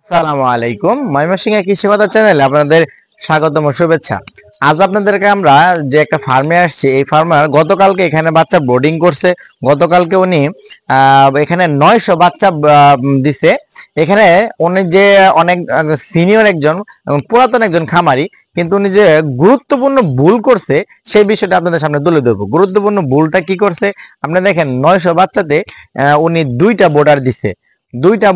আসসালামু আলাইকুম। ময়মনসিংহ কৃষি কথা চ্যানেলে আপনাদের স্বাগতম ও শুভেচ্ছা। আজ আপনাদেরকে আমরা যে একটা ফার্মে আসছি, এই ফার্মার গতকালকে এখানে বাচ্চা বোর্ডিং করছে। গতকালকে উনি এখানে 900 বাচ্চা দিছে। এখানে উনি যে অনেক সিনিয়র একজন এবং পুরাতন একজন খামারি, কিন্তু উনি যে গুরুত্বপূর্ণ ভুল করছে সেই বিষয়টা আপনাদের সামনে তুলে ধরবো। গুরুত্বপূর্ণ ভুলটা কি করছে আপনি দেখেন। 900 বাচ্চাতে উনি দুইটা বোর্ডার দিছে। দুইটা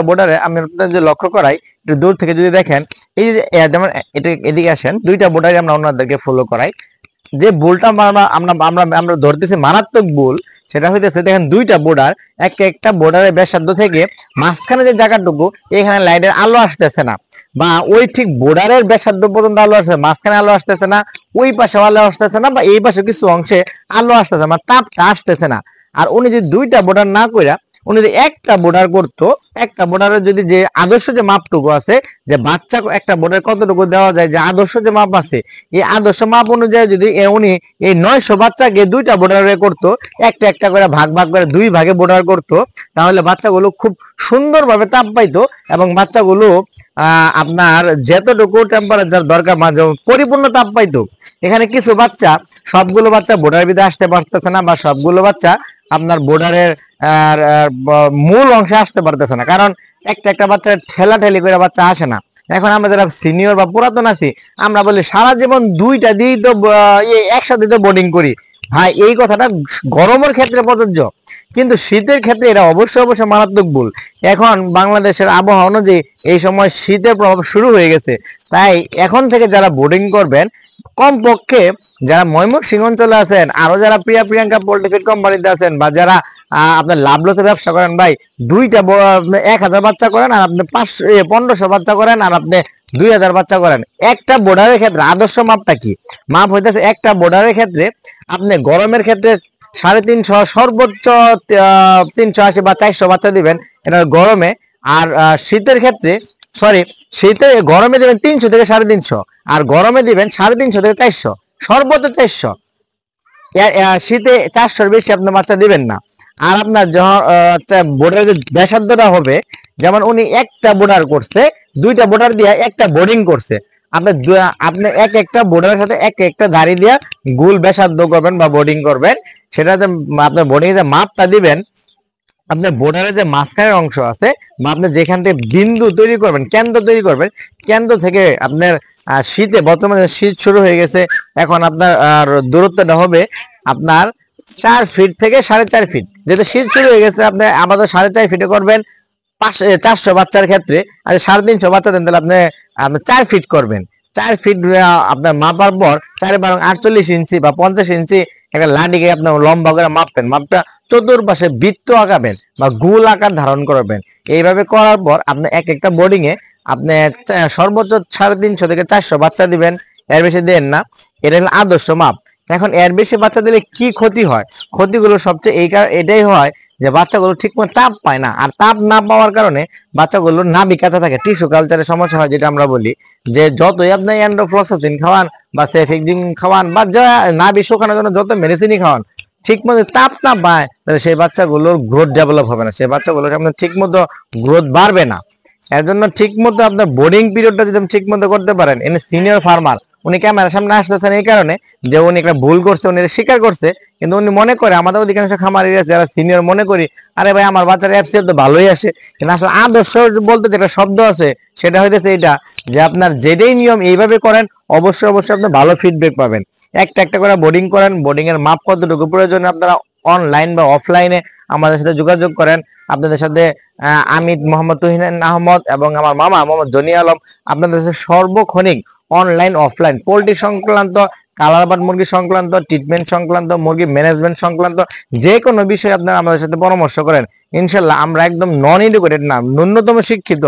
বোর্ডারে আমি আপনাদের যে লক্ষ্য করাই, একটু দূর থেকে যদি দেখেন, এই যে যেমন এটা এদিকে আসেন, দুইটা বোর্ডারে আমরা অন্যদেরকে ফলো করাই। যে ভুলটা আমরা আমরা আমরা আমরা ধরতেছি মারাত্মক ভুল, সেটা হইতেছে দেখেন দুইটা বোর্ডার, একটা বোর্ডারের ব্যাসার্ধ থেকে মাঝখানে যে জায়গাটুকু এখানে লাইটের আলো আসতেছে না, বা ওই ঠিক বোর্ডারের ব্যাসার্ধ পর্যন্ত আলো আসছে, মাঝখানে আলো আসতেছে না, ওই পাশে আলো আসতেছে না, বা এই পাশে কিছু অংশে আলো আসতেছে না, তাপটা আসতেছে না। আর উনি যদি দুইটা বোর্ডার না কইরা উনি যদি একটা বোর্ডার করতো, একটা বোর্ডারের যদি যে আদর্শ যে মাপটুকু আছে, যে বাচ্চা একটা বোর্ডার কতটুকু দেওয়া যায়, যে আদর্শ যে মাপ আছে, এই আদর্শ মাপ অনুযায়ী যদি উনি এই 900 বাচ্চাকে দুইটা বোর্ডারে করতো, একটা একটা করে ভাগ ভাগ করে দুই ভাগে বোর্ডার করতো, তাহলে বাচ্চাগুলো খুব সুন্দরভাবে তাপ পাইতো এবং বাচ্চাগুলো আপনার যতটুকু টেম্পারেচার দরকার পরিপূর্ণ তাপ পাইতো। এখানে কিছু বাচ্চা, সবগুলো বাচ্চা বোর্ডার ভিতরে আসতে পারতেছে না, বা সবগুলো বাচ্চা আপনার বোর্ডারের মূল অংশে আসতে পারতেছে না, কারণ একটা একটা বাচ্চা ঠেলাঠেলি করে বাচ্চা আসে না। এখন আমরা যারা সিনিয়র বা পুরাতন আছি, আমরা বলি সারা জীবন দুইটা দিয়েই তো একসাথে তো বোর্ডিং করি। ভাই, এই কথাটা গরমের ক্ষেত্রে প্রযোজ্য, কিন্তু শীতের ক্ষেত্রে এটা অবশ্যই অবশ্যই মারাত্মক ভুল। এখন বাংলাদেশের আবহাওয়া অনুযায়ী এই সময় শীতের প্রভাব শুরু হয়ে গেছে, তাই এখন থেকে যারা বোর্ডিং করবেন, কমপক্ষে যারা ময়মনসিংহ অঞ্চলে আছেন, আরো যারা প্রিয়াঙ্কা পোল্ট্রি ফিড কোম্পানিতে আছেন, বা যারা আপনার লাভ লসে ব্যবসা করেন, ভাই দুইটা 1000 বাচ্চা করেন, আর আপনি 1500 বাচ্চা করেন, আর আপনি 2000 বাচ্চা করেন, একটা বোর্ডারের ক্ষেত্রে আদর্শ মাপটা কি? মাপ হইতেছে একটা বোর্ডারের ক্ষেত্রে আপনি গরমের ক্ষেত্রে 350, সর্বোচ্চ 380 বা 400 বাচ্চা দিবেন, এটা গরমে। আর শীতের ক্ষেত্রে, সরি, শীতে গরমে দিবেন 300 থেকে 350, আর গরমে দিবেন 350 থেকে 400, সর্বোচ্চ 400। শীতে 400-র বেশি আপনি বাচ্চা দিবেন না। আর আপনার যখন বোর্ডের যে ব্যাসার্ধটা হবে, যেমন উনি একটা বোর্ডার করছে, দুইটা বোর্ডার দিয়ে একটা বোর্ডিং করছে, আপনি একটা বোর্ডারের সাথে একটা ধারি দিয়ে গোল ব্যাসার্ধ করবেন বা বোর্ডিং করবেন। সেটাতে আপনার বোর্ডিং এর যে মাপটা দিবেন, আপনার বোর্ডারের যে মাঝখানের অংশ আছে, বা আপনি যেখান থেকে বিন্দু তৈরি করবেন, কেন্দ্র তৈরি করবেন, কেন্দ্র থেকে আপনার শীতে, বর্তমানে শীত শুরু হয়ে গেছে, এখন আপনার দূরত্বটা হবে আপনার 4 ফিট থেকে 4.5 ফিট। যেহেতু শীত শুরু হয়ে গেছে, আপনি আমাদের 4.5 ফিটে করবেন 400 বাচ্চার ক্ষেত্রে। আর 350 বাচ্চা দেন, তাহলে আপনি 4 ফিট করবেন। 4 ফিট আপনার মাপার পর 4 বারং 48 ইঞ্চি বা 50 ইঞ্চি একটা লাঠিকে আপনার লম্বা করে মাপবেন। মাপটা চতুর্পাশে বৃত্ত আঁকাবেন বা গোল আকার ধারণ করবেন। এইভাবে করার পর আপনি একটা বোর্ডিং এ আপনি সর্বোচ্চ 350 থেকে 400 বাচ্চা দিবেন, এর বেশি দেন না। এটা হলো আদর্শ মাপ। এখন এর বেশি বাচ্চা দিলে কি ক্ষতি হয়? ক্ষতিগুলো সবচেয়ে এটাই হয় যে বাচ্চাগুলো ঠিকমতো তাপ পায় না, আর তাপ না পাওয়ার কারণে বাচ্চাগুলো নাভি কাঁচা থাকে, টিস্যু কালচারের সমস্যা হয়। যেটা আমরা বলি যে যতই আপনি এন্ডোফ্লক্সাসিন খাওয়ান বা সেফিকজিন খাওয়ান, বা যা নাভি শুকানোর জন্য যত মেডিসিনই খাওয়ান, ঠিক মতো তাপ না পায়, তাহলে সেই বাচ্চাগুলোর গ্রোথ ডেভেলপ হবে না, সেই বাচ্চাগুলোর আপনার ঠিক মতো গ্রোথ বাড়বে না। এর জন্য ঠিক মতো আপনার বোর্ডিং পিরিয়ডটা যদি ঠিক মতো করতে পারেন। এনে সিনিয়র ফার্মার উনি ক্যামেরার সামনে আসতেছেন এই কারণে যে উনি একটা ভুল করছে, উনি স্বীকার করছে, কিন্তু উনি মনে করে, আমাদের অধিকাংশ খামারি আছে যারা সিনিয়র, মনে করি আরে ভাই আমার বাচ্চার এফসিএফ তো ভালোই আসে। কিন্তু আসলে আদর্শ বলতে যেটা শব্দ আছে, সেটা হইতেছে এটা যে আপনার যেটাই নিয়ম এইভাবে করেন, অবশ্যই অবশ্যই আপনি ভালো ফিডব্যাক পাবেন। একটা একটা করে বোর্ডিং করেন, বোর্ডিং এর মাপ কতটুকু প্রয়োজন আপনারা অনলাইন বা অফলাইনে আমাদের সাথে যোগাযোগ করেন। আপনাদের সাথে আমি মোহাম্মদ তুহিন আহমদ এবং আমার মামা মোহাম্মদ জনি আলম আপনাদের সাথে সর্বক্ষণিক অনলাইন অফলাইন পোল্ট্রি সংক্রান্ত, কালার বার্ড মুরগি সংক্রান্ত, ট্রিটমেন্ট সংক্রান্ত, মুরগি ম্যানেজমেন্ট সংক্রান্ত যে কোনো বিষয়ে আপনারা আমাদের সাথে পরামর্শ করেন। ইনশাল্লাহ আমরা একদম নন এডুকেটেড না, ন্যূনতম শিক্ষিত,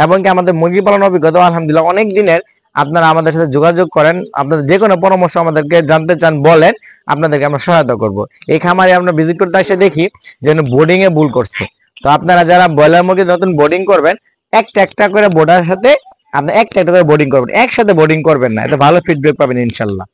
এবং কি আমাদের মুরগি পালন অভিজ্ঞতা আলহামদুলিল্লাহ অনেক দিনের। আপনারা আমাদের সাথে যোগাযোগ করেন, আপনাদের যে কোনো পরামর্শ আমাদেরকে জানতে চান বলেন, আপনাদেরকে আমরা সহায়তা করব। এই খামারে আমরা ভিজিট করতে এসে দেখি যেন বোর্ডিং এ ভুল করছে। তো আপনারা যারা ব্রয়লার মুরগি নতুন বোর্ডিং করবেন, একটা একটা করে বোর্ডারের সাথে আপনি একটা একটা করে বোর্ডিং করবেন, একসাথে বোর্ডিং করবেন না, এটা ভালো ফিডব্যাক পাবেন ইনশাল্লাহ।